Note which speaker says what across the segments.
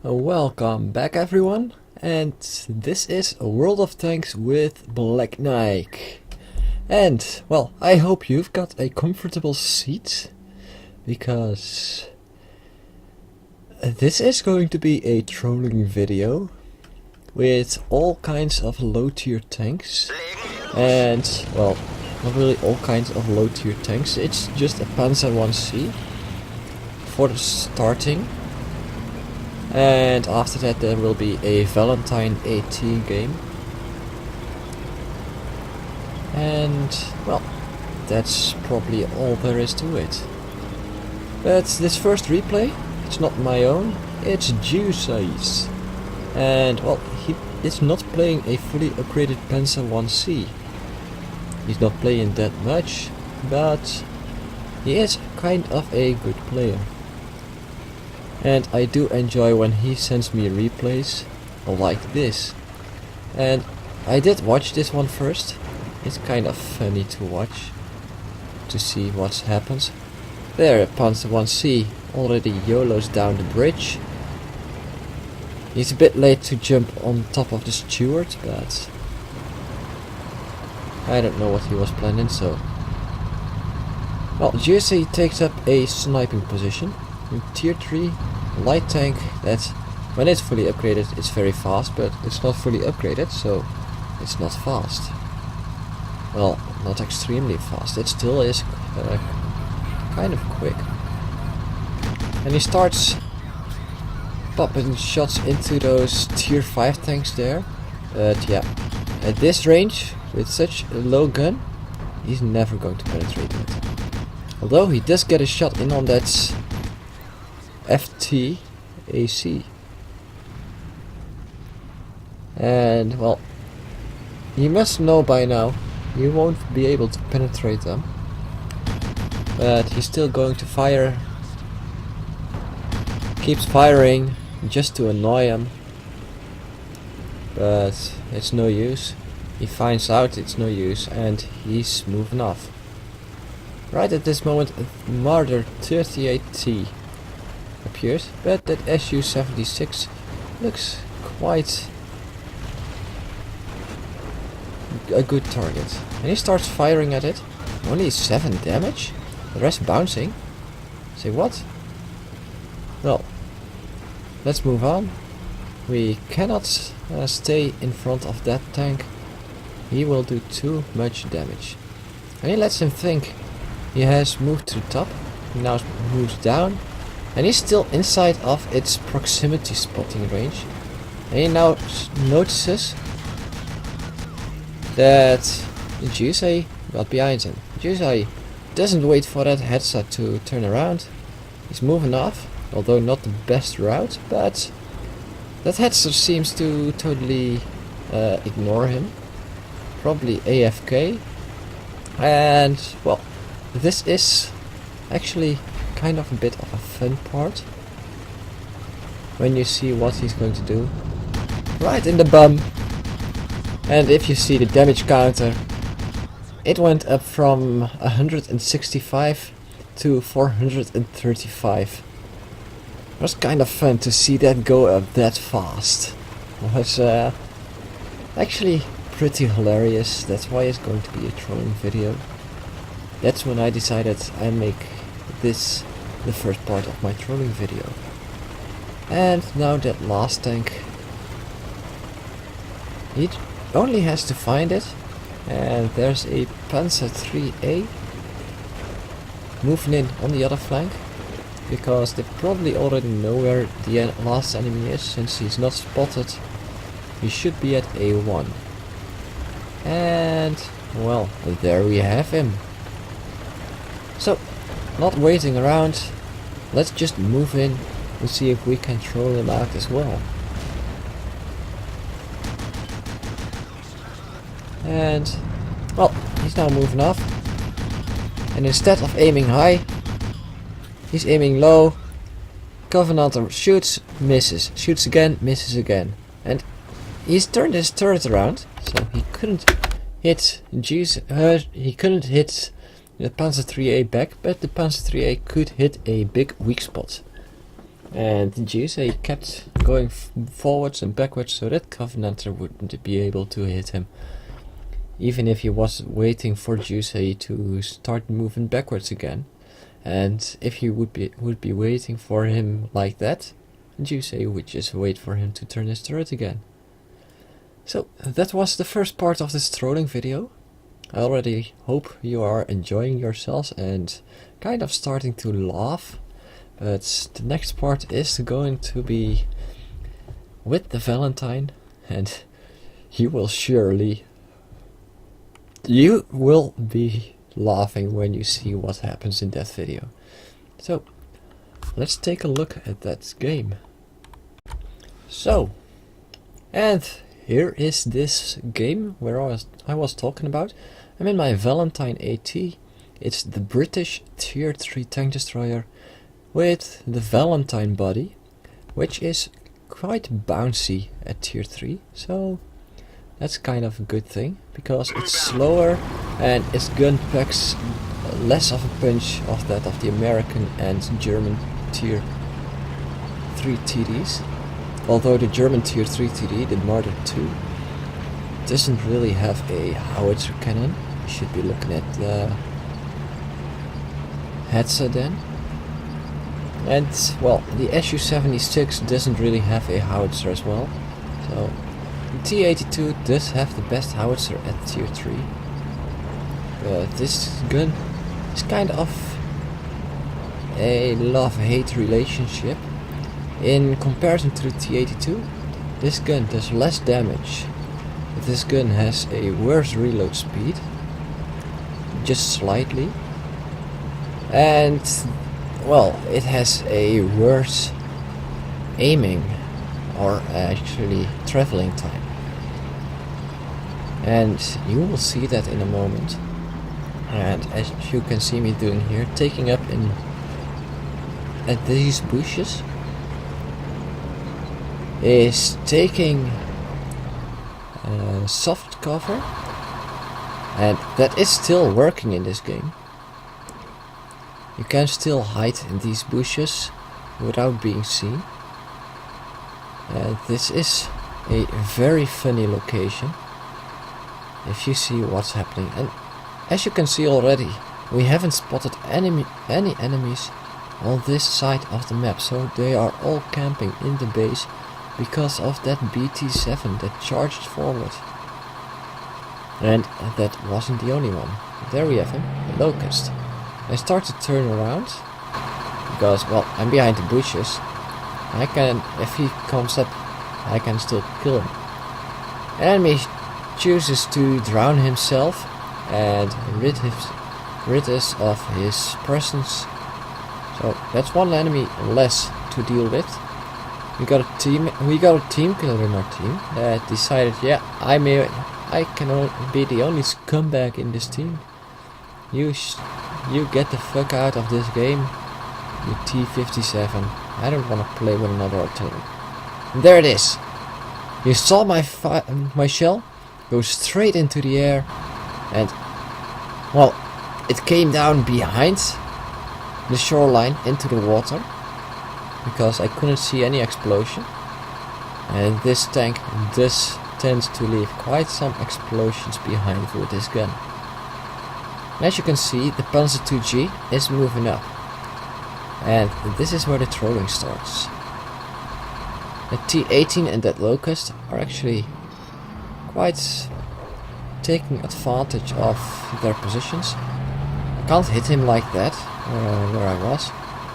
Speaker 1: Welcome back everyone, and this is a World of Tanks with Black Knight. And, well, I hope you've got a comfortable seat, because this is going to be a trolling video with all kinds of low tier tanks. And, well, not really all kinds of low tier tanks, it's just a Panzer 1C for the starting. And after that there will be a Valentine 18 game. And, well, that's probably all there is to it. But this first replay, it's not my own, it's Juicy's. And, well, he is not playing a fully upgraded Panzer 1C. He's not playing that much, but he is kind of a good player. And I do enjoy when he sends me replays like this. And I did watch this one first. It's kind of funny to watch, to see what happens. There, Panzer 1C already YOLOs down the bridge. He's a bit late to jump on top of the steward, but I don't know what he was planning, so... Well, Juicy takes up a sniping position. In tier 3 light tank that when it's fully upgraded it's very fast, but it's not fully upgraded, so it's not fast. Well, not extremely fast, it still is kind of quick. And he starts popping shots into those tier 5 tanks there, but yeah, at this range with such a low gun he's never going to penetrate it. Although he does get a shot in on that FT-AC. And, well, you must know by now, you won't be able to penetrate them. But he's still going to fire. Keeps firing just to annoy him. But it's no use. He finds out it's no use and he's moving off. Right at this moment, Marder 38T appears, but that Su-76 looks quite a good target. And he starts firing at it. Only 7 damage, the rest bouncing. Say what? Well, let's move on. We cannot stay in front of that tank. He will do too much damage. And he lets him think he has moved to the top. He now moves down. And he's still inside of its proximity spotting range. And he now notices that Juicy got behind him. Juicy doesn't wait for that headset to turn around. He's moving off, although not the best route, but that headset seems to totally ignore him. Probably AFK. And, well, this is actually kind of a bit of a fun part when you see what he's going to do. Right in the bum. And if you see the damage counter, it went up from 165 to 435. It was kind of fun to see that go up that fast. It was actually pretty hilarious. That's why it's going to be a trolling video. That's when I decided I make this the first part of my trolling video. And now that last tank, he only has to find it, and there's a Panzer 3A moving in on the other flank, because they probably already know where the last enemy is. Since he's not spotted, he should be at A1. And, well, there we have him. So, not waiting around, let's just move in and see if we can troll him out as well. And, well, he's now moving off. And instead of aiming high, he's aiming low. Covenanter shoots, misses. Shoots again, misses again. And he's turned his turret around, so he couldn't hit he couldn't hit the Panzer 3A back, but the Panzer 3A could hit a big weak spot. And Jusei kept going forwards and backwards so that Covenanter wouldn't be able to hit him. Even if he was waiting for Jusei to start moving backwards again. And if he would be waiting for him like that, Jusei would just wait for him to turn his turret again. So that was the first part of this trolling video. I already hope you are enjoying yourselves and kind of starting to laugh. But the next part is going to be with the Valentine, and you will be laughing when you see what happens in that video. So let's take a look at that game. So, and here is this game where I was talking about. I'm in my Valentine AT. It's the British Tier 3 tank destroyer with the Valentine body, which is quite bouncy at Tier 3, so that's kind of a good thing, because it's slower and its gun packs less of a punch of that of the American and German Tier 3 TDs. Although the German Tier 3 TD, the Marder 2, doesn't really have a howitzer cannon. You should be looking at the Hetzer then. And, well, the Su-76 doesn't really have a howitzer as well. So, the T-82 does have the best howitzer at Tier 3. But this gun is kind of a love-hate relationship. In comparison to the T-82, this gun does less damage. But this gun has a worse reload speed. Just slightly. And, well, it has a worse aiming, or actually traveling time. And you will see that in a moment. And as you can see me doing here, taking up at these bushes is taking soft cover, and that is still working in this game. You can still hide in these bushes without being seen. This is a very funny location if you see what's happening. And as you can see already, we haven't spotted any enemies on this side of the map, so they are all camping in the base because of that BT-7 that charged forward. And that wasn't the only one. There we have him, the Locust. I start to turn around because, well, I'm behind the bushes. If he comes up, I can still kill him. Enemy chooses to drown himself and rid us of his presence. So that's one enemy less to deal with. We got a team killer in our team that decided, yeah, I can be the only scumbag in this team. You get the fuck out of this game, you T-57. I don't want to play with another artillery. And there it is. You saw my shell go straight into the air, and, well, it came down behind the shoreline into the water, because I couldn't see any explosion. And this tank does tend to leave quite some explosions behind with this gun. And as you can see, the Panzer IIG is moving up. And this is where the trolling starts. The T-18 and that Locust are actually quite taking advantage of their positions. I can't hit him like that, where I was.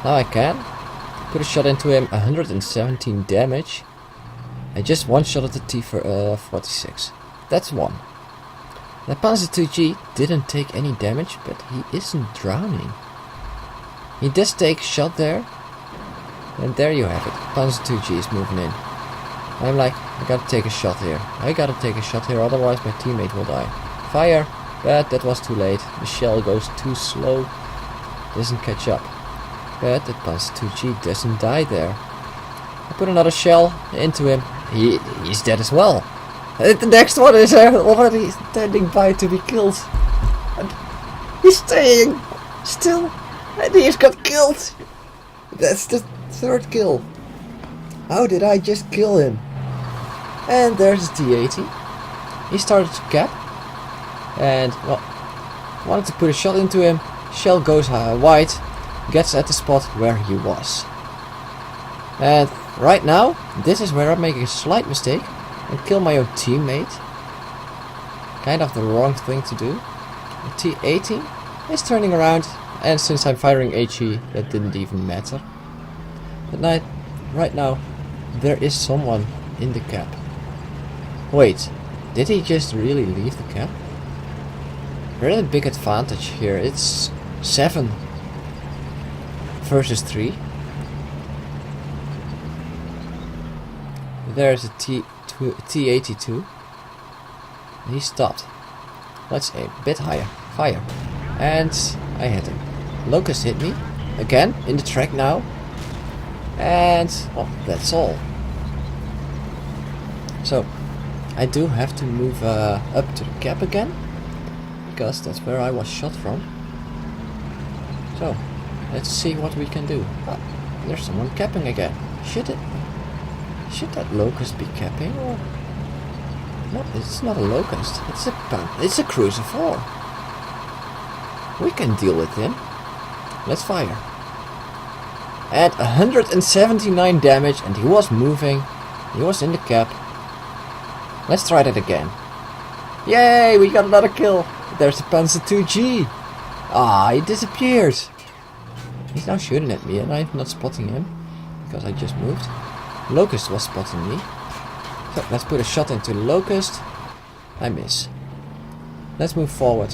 Speaker 1: Now I can. Put a shot into him, 117 damage. I just one-shotted the T-46. That's one. The Panzer IIG didn't take any damage, but he isn't drowning. He does take a shot there. And there you have it. Panzer IIG is moving in. I'm like, I gotta take a shot here. Otherwise my teammate will die. Fire! But that was too late. The shell goes too slow. Doesn't catch up. But the Panzer IIG doesn't die there. I put another shell into him. He's dead as well. The next one is already standing by to be killed. And he's staying still. And he's got killed. That's third kill. How did I just kill him? And there's the T-80. He started to cap. And, well, wanted to put a shot into him. Shell goes wide. Gets at the spot where he was. And right now, this is where I'm making a slight mistake. And kill my own teammate. Kind of the wrong thing to do. The T-80 is turning around. And since I'm firing HE, that didn't even matter. But right now, there is someone in the cap. Wait, did he just really leave the cap? Really big advantage here. It's 7 versus 3. There's a T-82. He stopped. Let's aim a bit higher. Fire. And I hit him. Locust hit me. Again, in the track now. And, well, that's all. So, I do have to move up to the cap again. Because that's where I was shot from. So, let's see what we can do. Oh, there's someone capping again. Should that locust be capping? Or no, it's not a locust. It's a cruiser 4. We can deal with him. Let's fire. At 179 damage, and he was moving. He was in the cap. Let's try that again. Yay, we got another kill. There's the Panzer II-G. Ah, he disappeared. He's now shooting at me and I'm not spotting him. Because I just moved. Locust was spotting me. So let's put a shot into Locust. I miss. Let's move forward.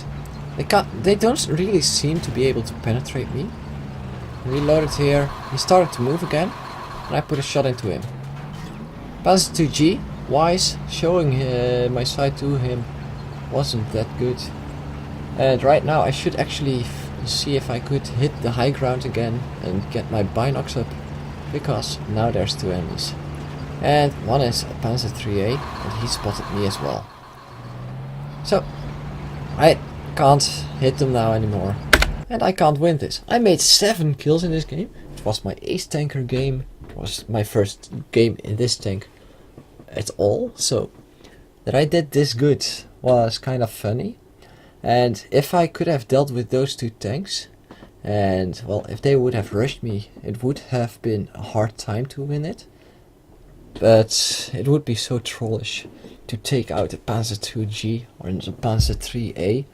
Speaker 1: They don't really seem to be able to penetrate me. Reloaded here. He started to move again. And I put a shot into him. Panzer II-G. Wise. Showing my sight to him wasn't that good. And right now I should actually see if I could hit the high ground again and get my binocs up. Because now there's 2 enemies. And one is a Panzer IIIA and he spotted me as well. So I can't hit them now anymore. And I can't win this. I made 7 kills in this game. It was my ace tanker game. It was my first game in this tank at all. So that I did this good was kind of funny. And if I could have dealt with those 2 tanks, and well, if they would have rushed me, it would have been a hard time to win it. But it would be so trollish to take out a Panzer II-G or a Panzer IIIA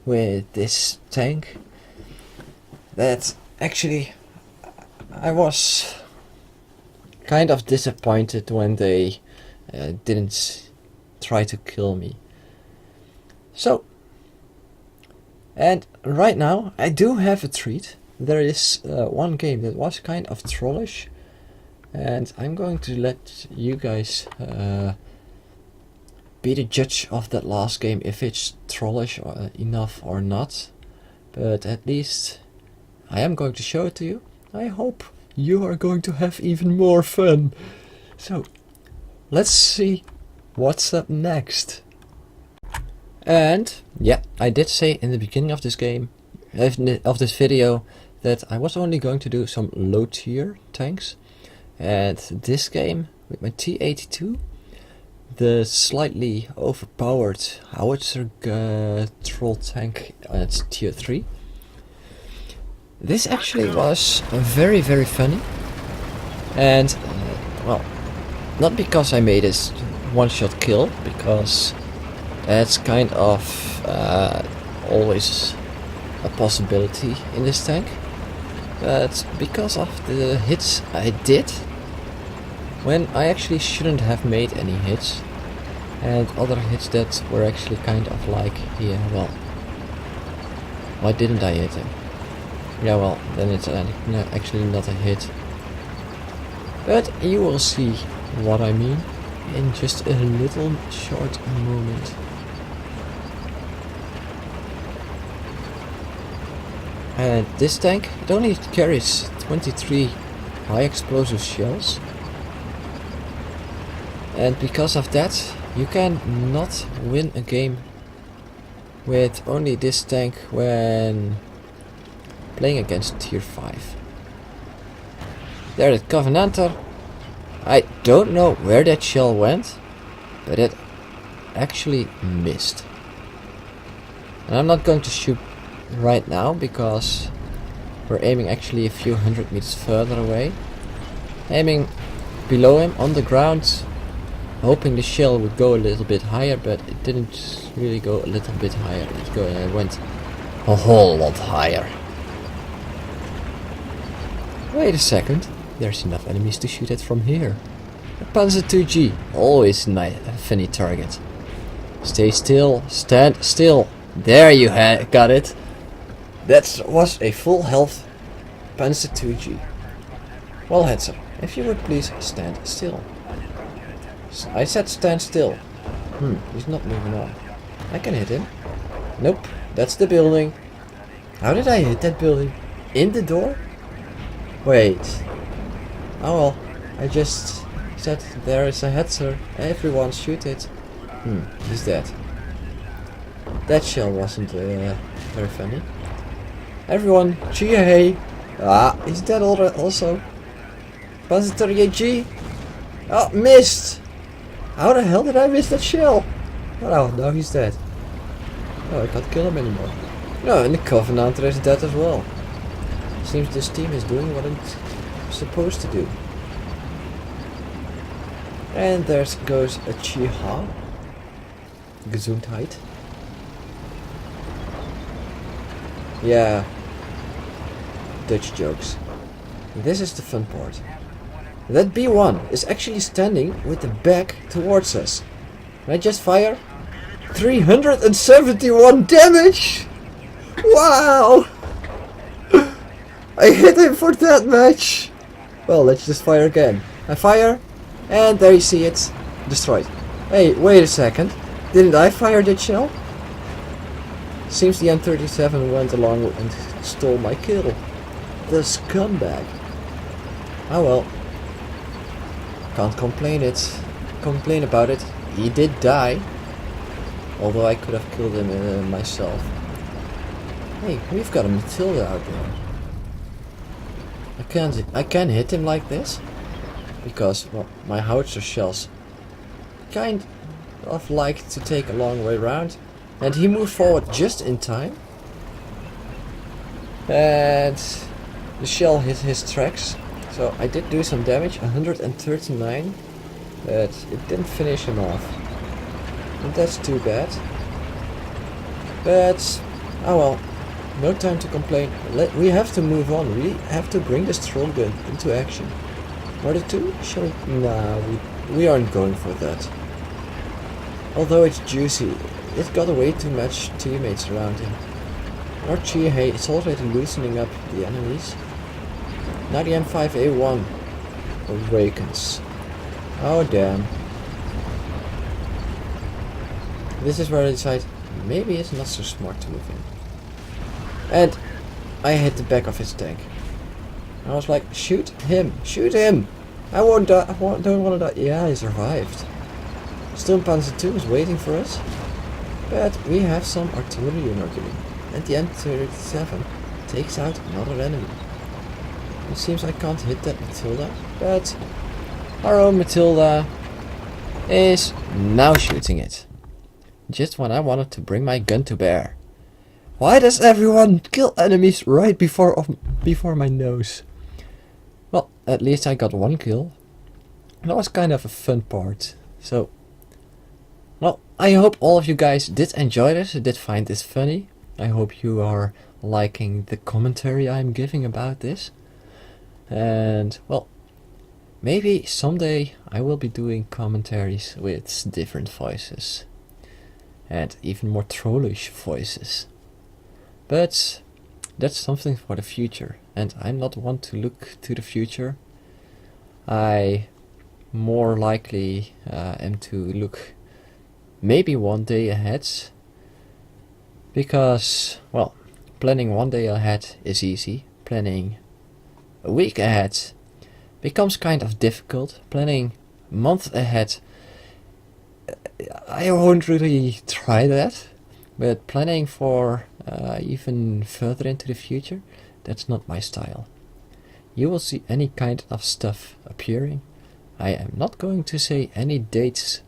Speaker 1: with this tank that actually I was kind of disappointed when they didn't try to kill me. So, and right now I do have a treat. There is one game that was kind of trollish, and I'm going to let you guys be the judge of that last game if it's trollish enough or not. But at least I am going to show it to you. I hope you are going to have even more fun. So let's see what's up next. And yeah, I did say in the beginning of this game, of this video, that I was only going to do some low tier tanks. And this game with my T-82, the slightly overpowered howitzer troll tank at tier 3. This actually was very funny. And well, not because I made this one-shot kill, because that's kind of always a possibility in this tank, but because of the hits I did when I actually shouldn't have made any hits, and other hits that were actually kind of like, yeah, well, why didn't I hit him? Yeah, well, then it's actually not a hit. But you will see what I mean in just a little short moment. And this tank, it only carries 23 high explosive shells. And because of that, you can not win a game with only this tank when playing against tier 5. There the Covenanter. I don't know where that shell went, but it actually missed. And I'm not going to shoot right now because we're aiming actually a few hundred meters further away. Aiming below him on the ground, hoping the shell would go a little bit higher, but it didn't really go a little bit higher. It went a whole lot higher. Wait a second, there's enough enemies to shoot at from here. A Panzer II-G, always a funny target. Stay still, stand still. There you got it. That was a full health Panzer II-G. Well, Hetzer, if you would please stand still. I said stand still. He's not moving on. I can hit him. Nope, that's the building. How did I hit that building? In the door? Wait. Oh well, I just said there is a Hetzer. Everyone shoot it. He's dead. That shell wasn't very funny. Everyone, cheer hey! Ah, he's dead also. Panzer 38G. Oh, missed! How the hell did I miss that shell? Oh, now he's dead. Oh, I can't kill him anymore. No, and the Covenanter is dead as well. Seems this team is doing what it's supposed to do. And there goes a Chiha. Gesundheit. Yeah. Dutch jokes. This is the fun part. That B1 is actually standing with the back towards us. And I just fire 371 damage! Wow! I hit him for that much! Well, let's just fire again. I fire, and there you see it. Destroyed. Hey, wait a second. Didn't I fire that shell? Seems the M37 went along and stole my kill. The scumbag. Oh well. Can't complain about it. He did die. Although I could have killed him myself. Hey, we've got a Matilda out there. I can hit him like this. Because, well, my howitzer shells kind of like to take a long way around. And he moved forward just in time. And the shell hit his tracks. So I did do some damage, 139. But it didn't finish him off. And that's too bad. But, oh well. No time to complain. We have to move on. We have to bring this troll gun into action. Order 2? Shall we? Nah, we aren't going for that. Although it's juicy, it got way too much teammates around him. Our Chihei is already loosening up the enemies. Now the M5A1 awakens. Oh damn. This is where I decide maybe it's not so smart to move in. And I hit the back of his tank. I was like, shoot him! Shoot him! I won't die. Don't want to die. Yeah, he survived. Sturmpanzer 2 is waiting for us. But we have some artillery in our game. And the M37 takes out another enemy. It seems I can't hit that Matilda. But our own Matilda is now shooting it. Just when I wanted to bring my gun to bear. Why does everyone kill enemies right before my nose? Well, at least I got one kill. That was kind of a fun part. So, well, I hope all of you guys did enjoy this, did find this funny. I hope you are liking the commentary I'm giving about this. And, well, maybe someday I will be doing commentaries with different voices. And even more trollish voices. But that's something for the future, and I'm not one to look to the future. I more likely am to look maybe one day ahead, because, well, planning one day ahead is easy. Planning a week ahead becomes kind of difficult. Planning a month ahead, I won't really try that, but planning for even further into the future, that's not my style. you will see any kind of stuff appearing. I am not going to say any dates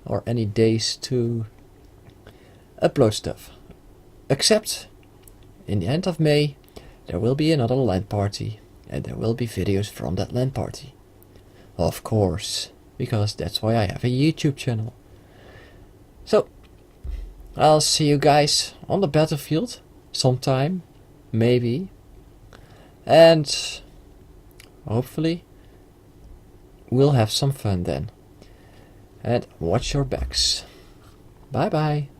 Speaker 1: or any days to upload stuff, except in the end of May there will be another LAN party, and there will be videos from that LAN party. Of course, because that's why I have a YouTube channel. So, I'll see you guys on the battlefield sometime, maybe, and hopefully we'll have some fun then. And watch your backs. Bye bye.